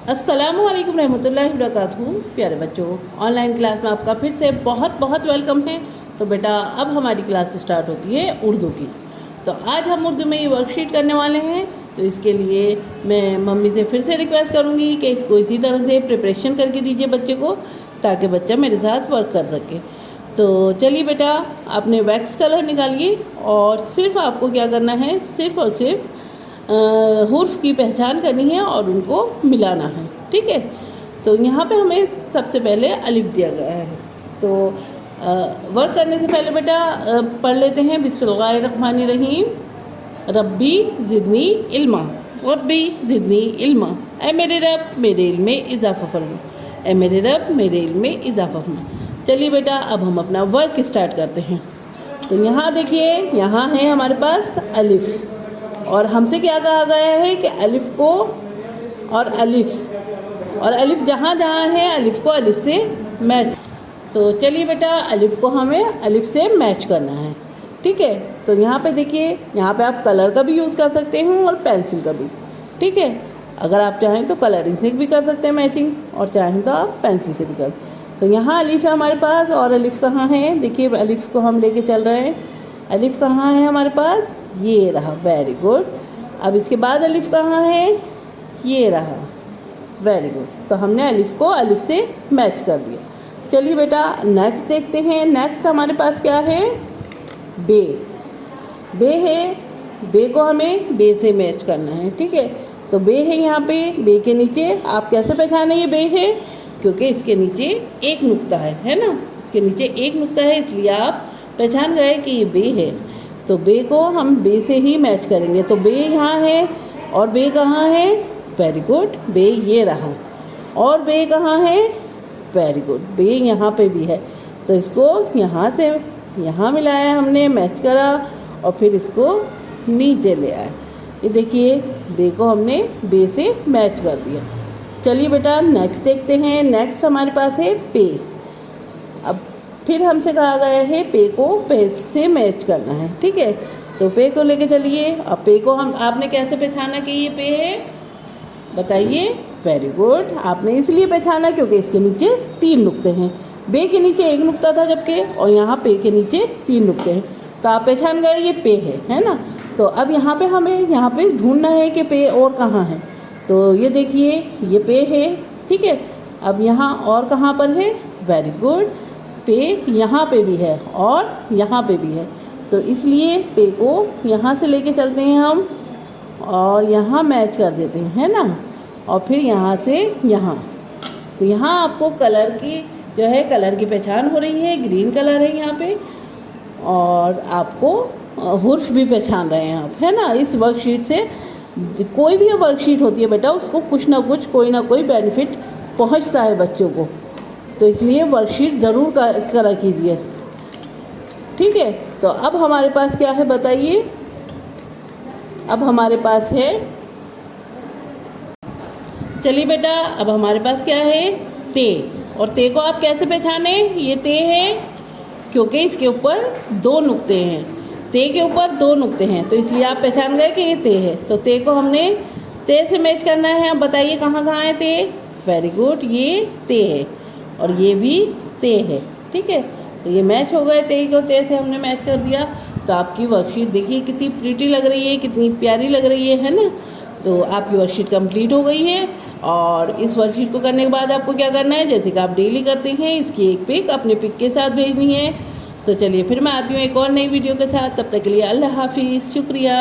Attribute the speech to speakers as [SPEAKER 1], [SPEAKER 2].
[SPEAKER 1] अस्सलामुअलैकुम रहमतुल्लाहि वबरकातुहू। प्यारे बच्चों, ऑनलाइन क्लास में आपका फिर से बहुत बहुत वेलकम है। तो बेटा, अब हमारी क्लास स्टार्ट होती है उर्दू की। तो आज हम उर्दू में ये वर्कशीट करने वाले हैं। तो इसके लिए मैं मम्मी से फिर से रिक्वेस्ट करूँगी कि इसको इसी तरह से प्रिपरेशन करके दीजिए बच्चे को, ताकि बच्चा मेरे साथ वर्क कर सके। तो चलिए बेटा, आपने वैक्स कलर निकालिए और सिर्फ आपको क्या करना है, सिर्फ और सिर्फ हुर्फ की पहचान करनी है और उनको मिलाना है। ठीक है। तो यहाँ पे हमें सबसे पहले अलिफ दिया गया है। तो वर्क करने से पहले बेटा पढ़ लेते हैं बिस्मिल्लाहिर्रहमानिर्रहीम। रब्बी ज़िदनी इल्मा, रब्बी ज़िदनी इल्मा। ऐ मेरे रब, मेरे इल्म में इजाफ़ा फरमा। ऐ मेरे रब, मेरे इल्म में इजाफ़ा फरमा। चलिए बेटा, अब हम अपना वर्क स्टार्ट करते हैं। तो यहाँ देखिए, यहाँ है हमारे पास अलिफ, और हमसे क्या कहा गया है कि अलिफ को और अलिफ जहाँ जहाँ है अलिफ को अलिफ से मैच। तो चलिए बेटा, अलिफ को हमें अलिफ से मैच करना है। ठीक है। तो यहाँ पे देखिए, यहाँ पे आप कलर का भी यूज़ कर सकते हैं और पेंसिल का भी। ठीक है। अगर आप चाहें तो कलरिंग से भी कर सकते हैं मैचिंग, और चाहें तो आप पेंसिल से भी कर। तो यहाँ अलिफ है हमारे पास, और अलिफ कहाँ है, देखिए अलिफ को हम लेके चल रहे हैं। अलिफ कहाँ है हमारे पास, ये रहा, वेरी गुड। अब इसके बाद अलिफ कहाँ है, ये रहा, वेरी गुड। तो हमने अलिफ को अलिफ से मैच कर दिया। चलिए बेटा, नेक्स्ट देखते हैं। नेक्स्ट हमारे पास क्या है, बे। बे है, बे को हमें बे से मैच करना है। ठीक है। तो बे है यहाँ पे, बे के नीचे आप कैसे पहचाने ये बे है, क्योंकि इसके नीचे एक नुक्ता है ना, इसके नीचे एक नुक्ता है, इसलिए आप पहचान गए कि ये बे है। तो बे को हम बे से ही मैच करेंगे। तो बे यहाँ है, और बे कहाँ है, वेरी गुड, बे ये रहा। और बे कहाँ है, वेरी गुड, बे यहाँ पे भी है। तो इसको यहाँ से यहाँ मिलाया हमने, मैच करा, और फिर इसको नीचे ले आया। ये देखिए, बे को हमने बे से मैच कर दिया। चलिए बेटा, नेक्स्ट देखते हैं। नेक्स्ट हमारे पास है पे। अब फिर हमसे कहा गया है पे को पे से मैच करना है। ठीक है। तो पे को लेके चलिए। अब पे को हम आपने कैसे पहचाना कि ये पे है, बताइए। वेरी गुड, आपने इसलिए पहचाना क्योंकि इसके नीचे 3 नुक्ते हैं। बे के नीचे एक नुक्ता था जबकि, और यहाँ पे के नीचे 3 नुक्ते हैं। तो आप पहचान गए ये पे है ना। तो अब यहाँ पे हमें यहाँ पे ढूंढना है कि पे और कहाँ है। तो ये देखिए, ये पे है। ठीक है। अब यहाँ और कहाँ पर है, वेरी गुड, पे यहाँ पे भी है और यहाँ पे भी है। तो इसलिए पे को यहाँ से लेके चलते हैं हम, और यहाँ मैच कर देते हैं, है ना। और फिर यहाँ से यहाँ। तो यहाँ आपको कलर की जो है, कलर की पहचान हो रही है, ग्रीन कलर है यहाँ पे, और आपको हुर्फ भी पहचान रहे हैं आप, है ना। इस वर्कशीट से कोई भी वर्कशीट होती है बेटा, उसको कुछ ना कुछ, कोई ना कोई बेनिफिट पहुँचता है बच्चों को। तो इसलिए वर्कशीट ज़रूर करा कीजिए। ठीक है। तो अब हमारे पास क्या है, बताइए। अब हमारे पास है, चलिए बेटा, अब हमारे पास क्या है, ते। और ते को आप कैसे पहचाने, ये ते है क्योंकि इसके ऊपर 2 नुक्ते हैं। ते के ऊपर 2 नुक्ते हैं, तो इसलिए आप पहचान गए कि ये ते है। तो ते को हमने ते से मैच करना है। अब बताइए कहाँ कहाँ है ते, वेरी गुड, ये ते है और ये भी ते है। ठीक है। तो ये मैच हो गए, ते को ते से हमने मैच कर दिया। तो आपकी वर्कशीट देखिए कितनी प्रीटी लग रही है, कितनी प्यारी लग रही है ना। तो आपकी वर्कशीट कंप्लीट हो गई है। और इस वर्कशीट को करने के बाद आपको क्या करना है, जैसे कि आप डेली करते हैं, इसकी एक पिक अपने पिक के साथ भेजनी है। तो चलिए फिर मैं आती हूँ एक और नई वीडियो के साथ। तब तक के लिए अल्लाह हाफिज़, शुक्रिया।